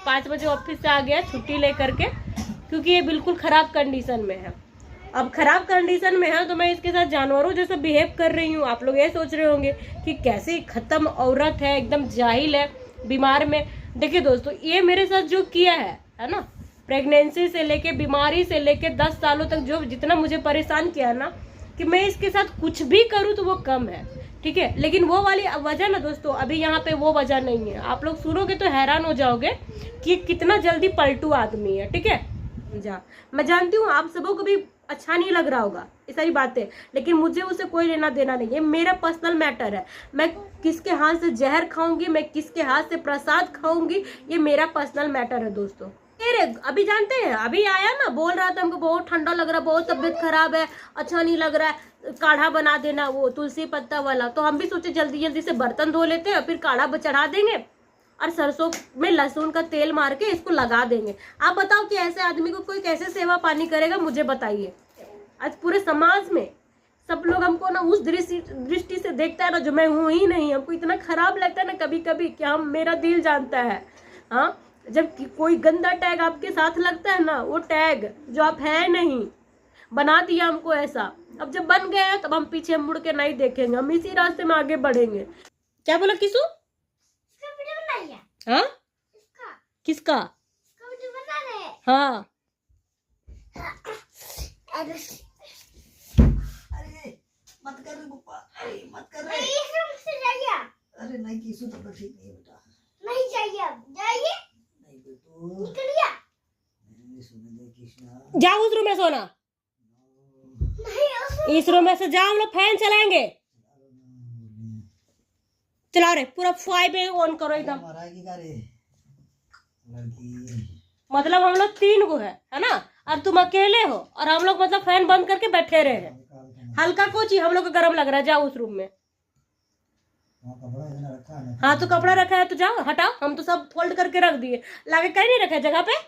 5 बजे ऑफिस से आ गया छुट्टी लेकर के, क्योंकि ये बिल्कुल खराब कंडीशन में है। अब खराब कंडीशन में है तो मैं इसके साथ जानवरों जैसा बिहेव कर रही हूँ। आप लोग ये सोच रहे होंगे कि कैसी खत्म औरत है, एकदम जाहिल है, बीमार में। देखिए दोस्तों, ये मेरे साथ जो किया है ना, प्रेगनेंसी से लेके बीमारी से लेके 10 सालों तक जो जितना मुझे परेशान किया ना, कि मैं इसके साथ कुछ भी करूँ तो वो कम है, ठीक है। लेकिन वो वाली वजह ना दोस्तों, अभी यहाँ पे वो वजह नहीं है। आप लोग सुनोगे तो हैरान हो जाओगे कि कितना जल्दी पलटू आदमी है, ठीक है। मैं जानती हूँ आप सबों को भी अच्छा नहीं लग रहा होगा ये सारी बातें, लेकिन मुझे उससे कोई लेना देना नहीं है। मेरा पर्सनल मैटर है। मैं किसके हाथ से जहर खाऊंगी, मैं किसके हाथ से प्रसाद खाऊंगी, ये मेरा पर्सनल मैटर है दोस्तों। अभी जानते हैं, अभी आया ना, बोल रहा था हमको बहुत ठंडा लग रहा है, बहुत तबीयत खराब है, अच्छा नहीं लग रहा है, काढ़ा बना देना वो तुलसी पत्ता वाला। तो हम भी सोचे जल्दी जल्दी से बर्तन धो लेते हैं, फिर काढ़ा चढ़ा देंगे और सरसों में लहसुन का तेल मार के इसको लगा देंगे। आप बताओ कि ऐसे आदमी को कोई कैसे सेवा पानी करेगा, मुझे बताइए। आज पूरे समाज में सब लोग हमको ना उस दृष्टि से देखता है ना जो मैं हूँ ही नहीं। हमको इतना खराब लगता है ना कभी कभी कि हम, मेरा दिल जानता है। हाँ, जब कोई गंदा टैग आपके साथ लगता है ना, वो टैग जो आप है नहीं, बना दिया हमको ऐसा। अब जब बन गया है तब हम पीछे मुड़ के नहीं देखेंगे, हम इसी रास्ते में आगे बढ़ेंगे। क्या बोला किसू? हाँ, किसका? हाँ, अरे मत कर रे पप्पा, अरे मत कर रे। अरे नहीं किसू तो ठीक नहीं बेटा, नहीं चाहिए, जाइए नहीं बेटू, निकलिए। सुन दे कृष्णा, जाओ उस रूम में सोना। इस रूम में से जाओ, हम लोग फैन चलाएंगे। चलाओ रे, पूरा फाइव ऑन करो एकदम। मतलब हम लोग 3 गो है ना, और तुम अकेले हो, और हम लोग मतलब फैन बंद करके बैठे रहे हैं। हल्का कोची हम लोग को गर्म लग रहा है, जाओ उस रूम में। हाँ तो कपड़ा रखा है तो जाओ, हटाओ। हम तो सब फोल्ड करके रख दिए, लाके कहीं नहीं रखा है जगह पे।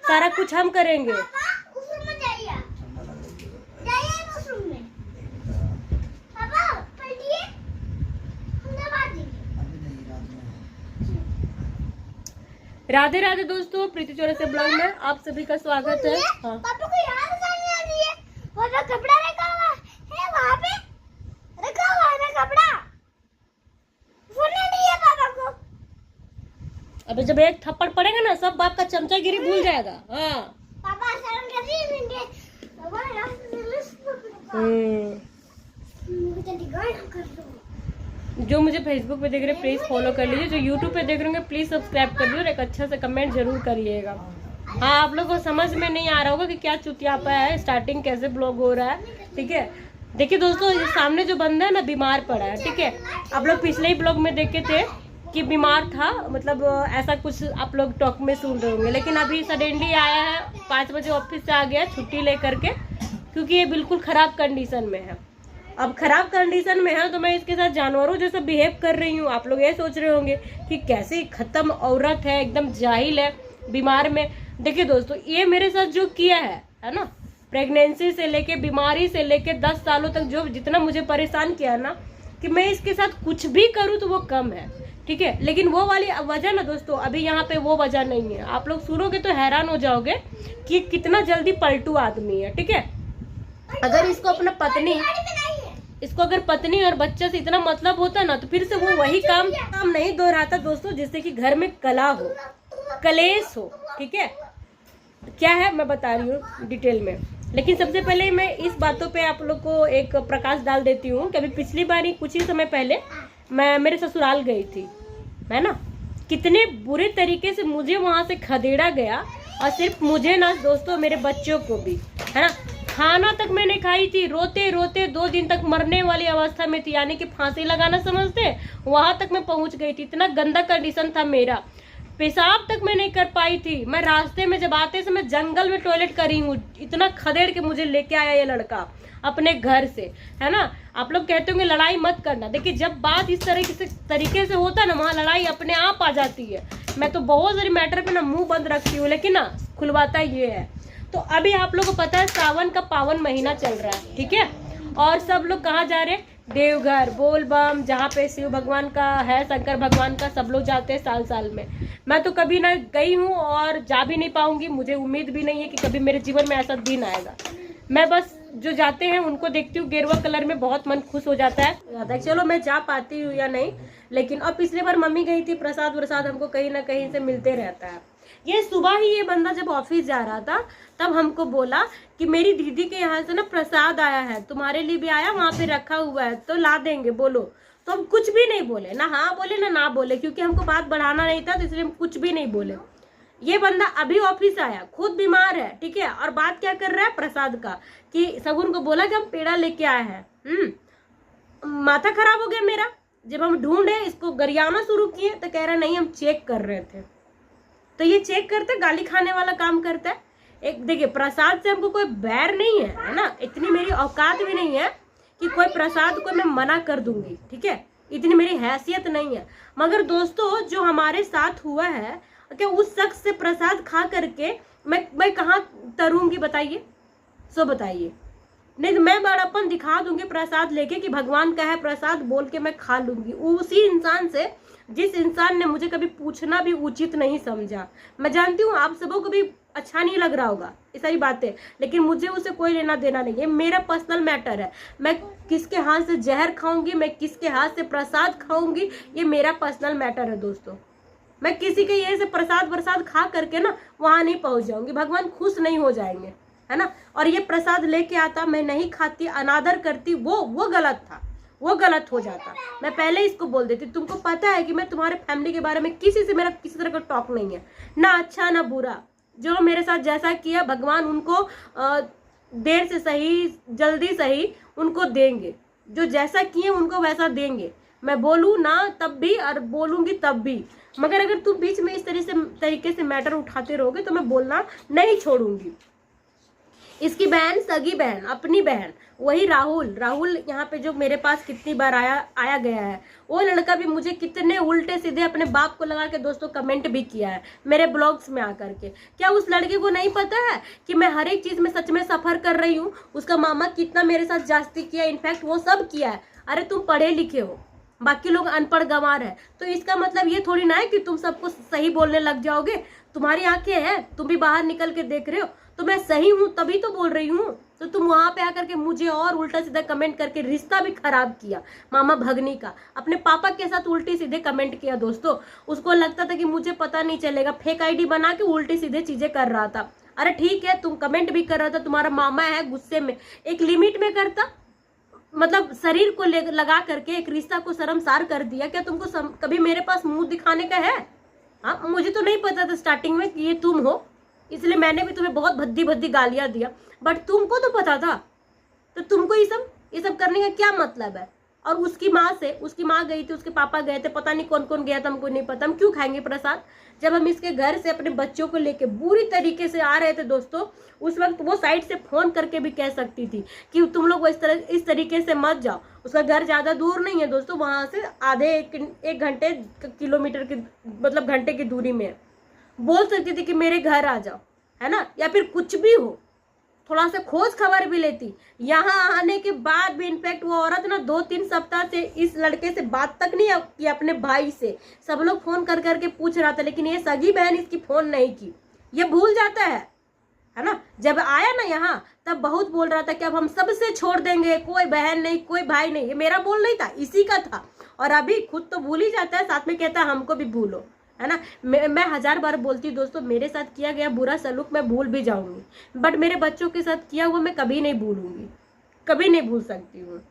सारा कुछ हम करेंगे। राधे राधे दोस्तों, प्रीति चौरसिया ब्लॉग में आप सभी का स्वागत है। हाँ। पापा को याद नहीं है, पापा कपड़ा रखा हुआ है वहाँ पे, रखा हुआ है ना कपड़ा, वो नहीं है पापा को। अबे जब एक थप्पड़ पड़ेगा ना, सब बाप का चमचागिरी भूल जाएगा। हाँ पापा शर्म कर रही है मुझे, पापा जो मुझे फेसबुक पे देख रहे हैं प्लीज फॉलो कर लीजिए, जो यूट्यूब पे देख रहे होंगे प्लीज सब्सक्राइब कर लीजिए और एक अच्छा सा कमेंट जरूर करिएगा। हाँ, आप लोगों को समझ में नहीं आ रहा होगा कि क्या चुतियापा है, स्टार्टिंग कैसे ब्लॉग हो रहा है, ठीक है। देखिए दोस्तों, ये सामने जो बंदा है ना, बीमार पड़ा है, ठीक है। आप लोग पिछले ही ब्लॉग में देखे थे कि बीमार था, मतलब ऐसा कुछ आप लोग टॉक में सुन रहे होंगे। लेकिन अभी सडनली आया है, 5 बजे ऑफिस से आ गया छुट्टी लेकर के, क्योंकि ये बिल्कुल खराब कंडीशन में है। अब खराब कंडीशन में है तो मैं इसके साथ जानवरों जैसा बिहेव कर रही हूँ। आप लोग ये सोच रहे होंगे कि कैसी खत्म औरत है, एकदम जाहिल है, बीमार में। देखिए दोस्तों, ये मेरे साथ जो किया है ना, प्रेगनेंसी से लेके बीमारी से लेके 10 सालों तक जो जितना मुझे परेशान किया ना, कि मैं इसके साथ कुछ भी करूँ तो वो कम है, ठीक है। लेकिन वो वाली वजह ना दोस्तों, अभी यहाँ पे वो वजह नहीं है। आप लोग सुनोगे तो हैरान हो जाओगे कि कितना जल्दी पलटू आदमी है, ठीक है। अगर इसको अपना पत्नी, इसको अगर पत्नी और बच्चे से इतना मतलब होता ना, तो फिर से वो वही काम नहीं दोहराता दोस्तों, जिससे कि घर में कला हो, कलेश हो, ठीक है। क्या है मैं बता रही हूँ डिटेल में। लेकिन सबसे पहले मैं इस बातों पे आप लोग को एक प्रकाश डाल देती हूँ कि अभी पिछली बार ही कुछ ही समय पहले मैं मेरे ससुराल गई थी, है ना। कितने बुरे तरीके से मुझे वहां से खदेड़ा गया, और सिर्फ मुझे ना दोस्तों, मेरे बच्चों को भी, है ना। खाना तक मैंने खाई थी, रोते रोते 2 दिन तक मरने वाली अवस्था में थी, यानी कि फांसी लगाना समझते, वहां तक मैं पहुंच गई थी। इतना गंदा कंडीशन था मेरा, पेशाब तक मैं नहीं कर पाई थी। मैं रास्ते में जब आते समय जंगल में टॉयलेट करी हूँ, इतना खदेड़ के मुझे लेके आया ये लड़का अपने घर से, है ना। आप लोग कहते होंगे लड़ाई मत करना, देखिए जब बात इस तरीके से होता है ना, वहाँ लड़ाई अपने आप आ जाती है। मैं तो बहुत सारी मैटर पे ना मुंह बंद रखती हूँ, लेकिन ना खुलवाता ये है। तो अभी आप लोगों को पता है सावन का पावन महीना चल रहा है, ठीक है। और सब लोग कहाँ जा रहे हैं, देवघर, बोलबम, जहाँ पे शिव भगवान का है, शंकर भगवान का, सब लोग जाते हैं साल साल में। मैं तो कभी ना गई हूँ और जा भी नहीं पाऊंगी। मुझे उम्मीद भी नहीं है कि कभी मेरे जीवन में ऐसा दिन आएगा। मैं बस जो जाते हैं उनको देखती हूँ, गेरुआ कलर में बहुत मन खुश हो जाता है। चलो मैं जा पाती हूँ या नहीं, लेकिन अब पिछले बार मम्मी गई थी, प्रसाद व्रसाद हमको कहीं ना कहीं से मिलते रहता है। ये सुबह ही ये बंदा जब ऑफिस जा रहा था तब हमको बोला कि मेरी दीदी के यहाँ से ना प्रसाद आया है, तुम्हारे लिए भी आया, वहां पे रखा हुआ है, तो ला देंगे, बोलो। तो हम कुछ भी नहीं बोले, ना हाँ बोले ना बोले, क्योंकि हमको बात बढ़ाना नहीं था, तो इसलिए हम कुछ भी नहीं बोले। ये बंदा अभी ऑफिस आया, खुद बीमार है, ठीक है, और बात क्या कर रहा है प्रसाद का, कि सगुन को बोला कि हम पेड़ा लेके आए हैं। माथा खराब हो गया मेरा। जब हम ढूंढे, इसको गरियाना शुरू किए, तो कह रहा नहीं हम चेक कर रहे थे। तो ये चेक करते, गाली खाने वाला काम करता है। एक देखिए, प्रसाद से हमको कोई बैर नहीं है ना, इतनी मेरी औकात भी नहीं है कि कोई प्रसाद को मैं मना कर दूंगी, ठीक है, इतनी मेरी हैसियत नहीं है। मगर दोस्तों, जो हमारे साथ हुआ है, क्या उस शख्स से प्रसाद खा करके मैं कहाँ तरूंगी, बताइए, सो बताइए। नहीं तो मैं बड़ापन दिखा दूंगी प्रसाद लेके कि भगवान का है प्रसाद बोल के मैं खा लूंगी, उसी इंसान से जिस इंसान ने मुझे कभी पूछना भी उचित नहीं समझा। मैं जानती हूँ आप सबों को भी अच्छा नहीं लग रहा होगा ये सारी बातें, लेकिन मुझे उसे कोई लेना देना नहीं है। मेरा पर्सनल मैटर है, मैं किसके हाथ से जहर खाऊंगी, मैं किसके हाथ से प्रसाद खाऊंगी, ये मेरा पर्सनल मैटर है दोस्तों। मैं किसी के ये से प्रसाद खा करके ना वहां नहीं पहुंच जाऊंगी, भगवान खुश नहीं हो जाएंगे, है ना। और ये प्रसाद लेके आता, मैं नहीं खाती, अनादर करती, वो गलत था, वो गलत हो जाता। मैं पहले इसको बोल देती, तुमको पता है कि मैं तुम्हारे फैमिली के बारे में किसी से मेरा किसी तरह का टॉक नहीं है, ना अच्छा ना बुरा। जो मेरे साथ जैसा किया भगवान उनको देर से सही जल्दी सही उनको देंगे, जो जैसा किए उनको वैसा देंगे। मैं बोलूँ ना तब भी और बोलूंगी तब भी, मगर अगर तुम बीच में इस तरीके से मैटर उठाते रहोगे तो मैं बोलना नहीं छोड़ूंगी। इसकी बहन, सगी बहन, अपनी बहन, वही राहुल यहाँ पे जो मेरे पास कितनी बार आया गया है, वो लड़का भी मुझे कितने उल्टे सीधे अपने बाप को लगा के दोस्तों कमेंट भी किया है मेरे ब्लॉग्स में आकर के। क्या उस लड़के को नहीं पता है कि मैं हर एक चीज में सच में सफर कर रही हूँ? उसका मामा कितना मेरे साथ जास्ती किया, इनफैक्ट वो सब किया है। अरे तुम पढ़े लिखे हो, बाकी लोग अनपढ़ गंवार है, तो इसका मतलब ये थोड़ी ना है कि तुम सबको सही बोलने लग जाओगे। तुम्हारी आंखें हैं, तुम भी बाहर निकल के देख रहे हो, तो मैं सही हूँ तभी तो बोल रही हूँ। तो तुम वहां पे आकर के मुझे और उल्टा सीधा कमेंट करके रिश्ता भी खराब किया मामा भगनी का, अपने पापा के साथ उल्टी सीधे कमेंट किया दोस्तों। उसको लगता था कि मुझे पता नहीं चलेगा, फेक आईडी बना के उल्टी सीधे चीजें कर रहा था। अरे ठीक है, तुम कमेंट भी कर रहा था, तुम्हारा मामा है, गुस्से में एक लिमिट में करता, मतलब शरीर को लगा करके एक रिश्ता को शर्मसार कर दिया। क्या तुमको कभी मेरे पास मुंह दिखाने का है? हाँ, मुझे तो नहीं पता था स्टार्टिंग में कि ये तुम हो, इसलिए मैंने भी तुम्हें बहुत भद्दी गालियां दिया, बट तुमको तो पता था, तो तुमको ये सब करने का क्या मतलब है? और उसकी माँ गई थी, उसके पापा गए थे, पता नहीं कौन कौन गया था, हमको नहीं पता। हम क्यों खाएंगे प्रसाद जब हम इसके घर से अपने बच्चों को लेके बुरी तरीके से आ रहे थे दोस्तों। उस वक्त वो साइड से फोन करके भी कह सकती थी कि तुम लोग इस तरीके से मत जाओ। उसका घर ज्यादा दूर नहीं है दोस्तों, वहां से आधे एक घंटे किलोमीटर की मतलब घंटे की दूरी में है। बोल सकती थी कि मेरे घर आ जाओ, है ना, या फिर कुछ भी हो, थोड़ा सा खोज खबर भी लेती। यहाँ आने के बाद भी इनफैक्ट वो औरत ना 2-3 सप्ताह से इस लड़के से बात तक नहीं की, अपने भाई से। सब लोग फोन कर करके पूछ रहा था, लेकिन ये सगी बहन इसकी फोन नहीं की। ये भूल जाता है ना। जब आया ना यहाँ तब बहुत बोल रहा था कि अब हम सबसे छोड़ देंगे, कोई बहन नहीं, कोई भाई नहीं। ये मेरा बोल नहीं था, इसी का था। और अभी खुद तो भूल ही जाता है, साथ में कहता है हमको भी भूलो, है ना। मैं 1000 बार बोलती हूँ दोस्तों, मेरे साथ किया गया बुरा सलूक मैं भूल भी जाऊंगी, बट मेरे बच्चों के साथ किया हुआ मैं कभी नहीं भूलूंगी, कभी नहीं भूल सकती हूँ।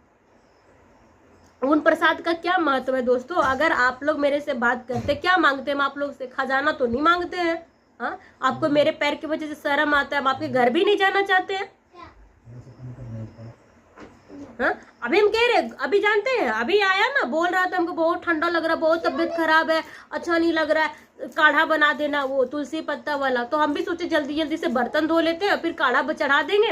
उन प्रसाद का क्या महत्व है दोस्तों? अगर आप लोग मेरे से बात करते, क्या मांगते हैं हम आप लोग से? खजाना तो नहीं मांगते हैं। हाँ, आपको मेरे पैर की वजह से शर्म आता है, हम आपके घर भी नहीं जाना चाहते हैं। हाँ, अभी हम कह रहे, अभी जानते हैं, अभी आया ना, बोल रहा था हमको बहुत ठंडा लग रहा है, बहुत तबीयत खराब है, अच्छा नहीं लग रहा है, काढ़ा बना देना वो तुलसी पत्ता वाला। तो हम भी सोचे जल्दी जल्दी से बर्तन धो लेते हैं, फिर काढ़ा चढ़ा देंगे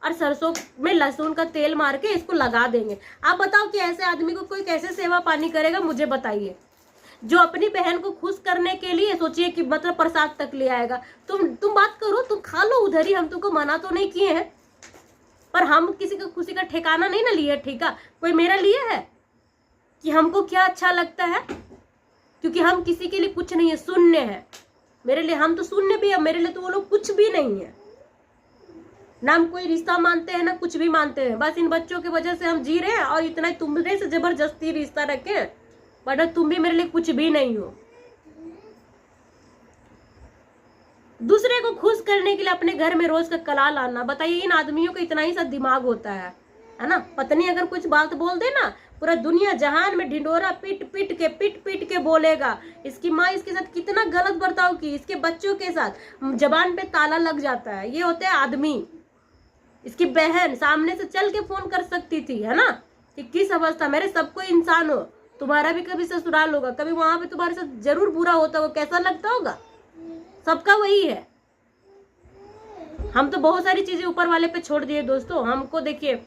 और सरसों में लहसुन का तेल मार के इसको लगा देंगे। आप बताओ कि ऐसे आदमी को कोई कैसे सेवा पानी करेगा? मुझे बताइए। जो अपनी बहन को खुश करने के लिए सोचिए कि मतलब प्रसाद तक ले आएगा। तुम बात करो, तुम खा लो उधर ही, हम तुमको मना तो नहीं किए हैं। पर हम किसी का खुशी का ठिकाना नहीं ना लिए, ठीक है, कोई मेरा लिए है कि हमको क्या अच्छा लगता है, क्योंकि हम किसी के लिए कुछ नहीं है, शून्य है। मेरे लिए हम तो शून्य भी है, मेरे लिए तो वो लोग कुछ भी नहीं है, ना हम कोई रिश्ता मानते हैं ना कुछ भी मानते हैं। बस इन बच्चों की वजह से हम जी रहे हैं और इतना तुमने से जबरदस्ती रिश्ता रखे, वरना तुम भी मेरे लिए कुछ भी नहीं हो। दूसरे को खुश करने के लिए अपने घर में रोज का कला लाना, बताइए इन आदमियों का इतना ही सा दिमाग होता है ना। पत्नी अगर कुछ बात बोल दे ना, पूरा दुनिया जहान में ढिंडोरा पीट पीट के बोलेगा। इसकी माँ इसके साथ कितना गलत बर्ताव की, इसके बच्चों के साथ जबान पे ताला लग जाता है। ये होते हैं आदमी। इसकी बहन सामने से चल के फोन कर सकती थी, है ना, कि किस अवस्था, मेरे सबको इंसान हो, तुम्हारा भी कभी ससुराल होगा, कभी वहां पे तुम्हारे साथ जरूर बुरा होता होगा, कैसा लगता होगा, सबका वही है। हम तो बहुत सारी चीजें ऊपर वाले पे छोड़ दिए दोस्तों। हमको देखिए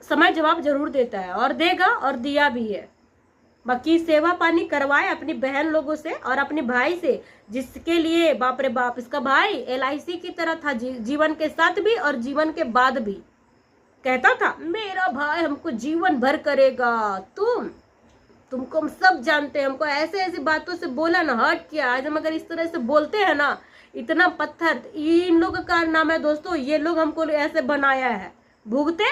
समय जवाब जरूर देता है और देगा और दिया भी है। बाकी सेवा पानी करवाए अपनी बहन लोगों से और अपने भाई से, जिसके लिए बाप रे बाप, इसका भाई LIC की तरह था, जीवन के साथ भी और जीवन के बाद भी। कहता था मेरा भाई हमको जीवन भर करेगा, तुमको हम सब जानते हैं। हमको ऐसे ऐसी बातों से बोला ना, हट किया। आज हम अगर इस तरह से बोलते हैं ना, इतना पत्थर, इन लोगों का नाम है दोस्तों। ये लोग हमको ऐसे बनाया है, भुगते।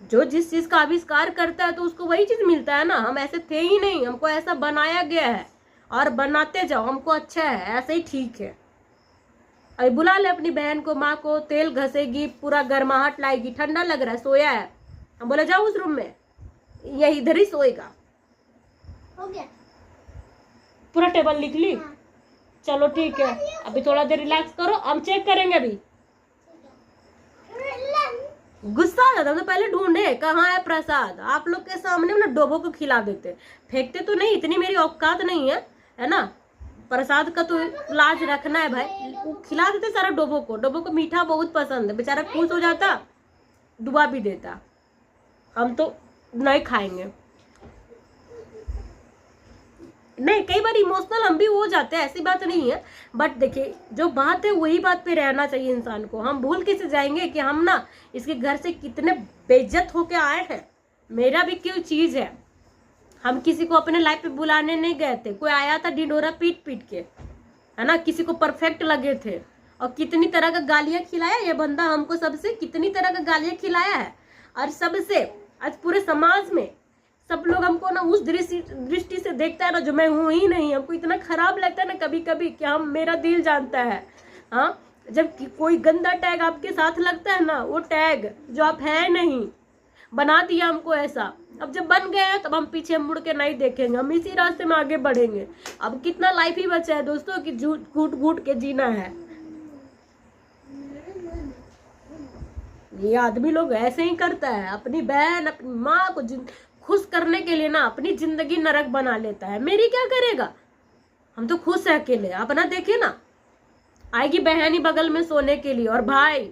जो जिस चीज का आविष्कार करता है तो उसको वही चीज मिलता है ना। हम ऐसे थे ही नहीं, हमको ऐसा बनाया गया है और बनाते जाओ, हमको अच्छा है, ऐसे ही ठीक है। अभी बुला ले अपनी बहन को, माँ को, तेल घसेगी, पूरा गर्माहट लाएगी, ठंडा लग रहा है, सोया है। हम बोले जाओ उस रूम में, ये इधर ही सोएगा। हो गया पूरा टेबल लिख ली? चलो ठीक है, अभी थोड़ा देर रिलैक्स करो, हम चेक करेंगे। अभी गुस्सा आ जाता, तो पहले ढूंढे कहाँ है प्रसाद। आप लोग के सामने ना डोबो को खिला देते, फेंकते तो नहीं, इतनी मेरी औकात नहीं है ना। प्रसाद का तो लाज रखना है भाई। वो खिला देते सारा डोबो को। डोबो को मीठा बहुत पसंद है, बेचारा खुश हो जाता, दुआ भी देता। हम तो नहीं खाएंगे। नहीं, कई बार इमोशनल हम भी हो जाते हैं, ऐसी बात नहीं है। बट देखिए जो बात है वही बात पे रहना चाहिए इंसान को। हम भूल कैसे जाएंगे कि हम ना इसके घर से कितने बेइज्जत होके आए हैं। मेरा भी क्यों चीज है, हम किसी को अपने लाइफ पे बुलाने नहीं गए थे। कोई आया था ढिंडोरा पीट के, है ना, किसी को परफेक्ट लगे थे। और कितनी तरह का गालियां खिलाया ये बंदा हमको, सबसे कितनी तरह का गालियां खिलाया है। और सबसे आज पूरे समाज में सब लोग हमको ना उस दृष्टि से देखता है ना जो मैं हूं ही नहीं। हमको इतना खराब लगता है ना कभी कभी कि हम, मेरा दिल जानता है। हाँ, जब कोई गंदा टैग आपके साथ लगता है ना, वो टैग जो आप है नहीं, बना दिया हमको ऐसा। अब जब बन गए हैं तब हम पीछे मुड़ के नहीं देखेंगे, हम इसी रास्ते में आगे बढ़ेंगे। अब कितना लाइफ ही बचा है दोस्तों कि घूट घूट के जीना है। ये आदमी लोग ऐसे ही करता है, अपनी बहन अपनी माँ को खुश करने के लिए ना अपनी जिंदगी नरक बना लेता है। मेरी क्या करेगा, हम तो खुश है अकेले। अपना देखे ना, आएगी बहन ही बगल में सोने के लिए, और भाई,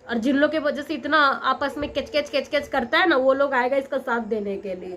और जिन लोग के वजह से इतना आपस में केच केच करता है ना, वो लोग आएगा इसका साथ देने के लिए।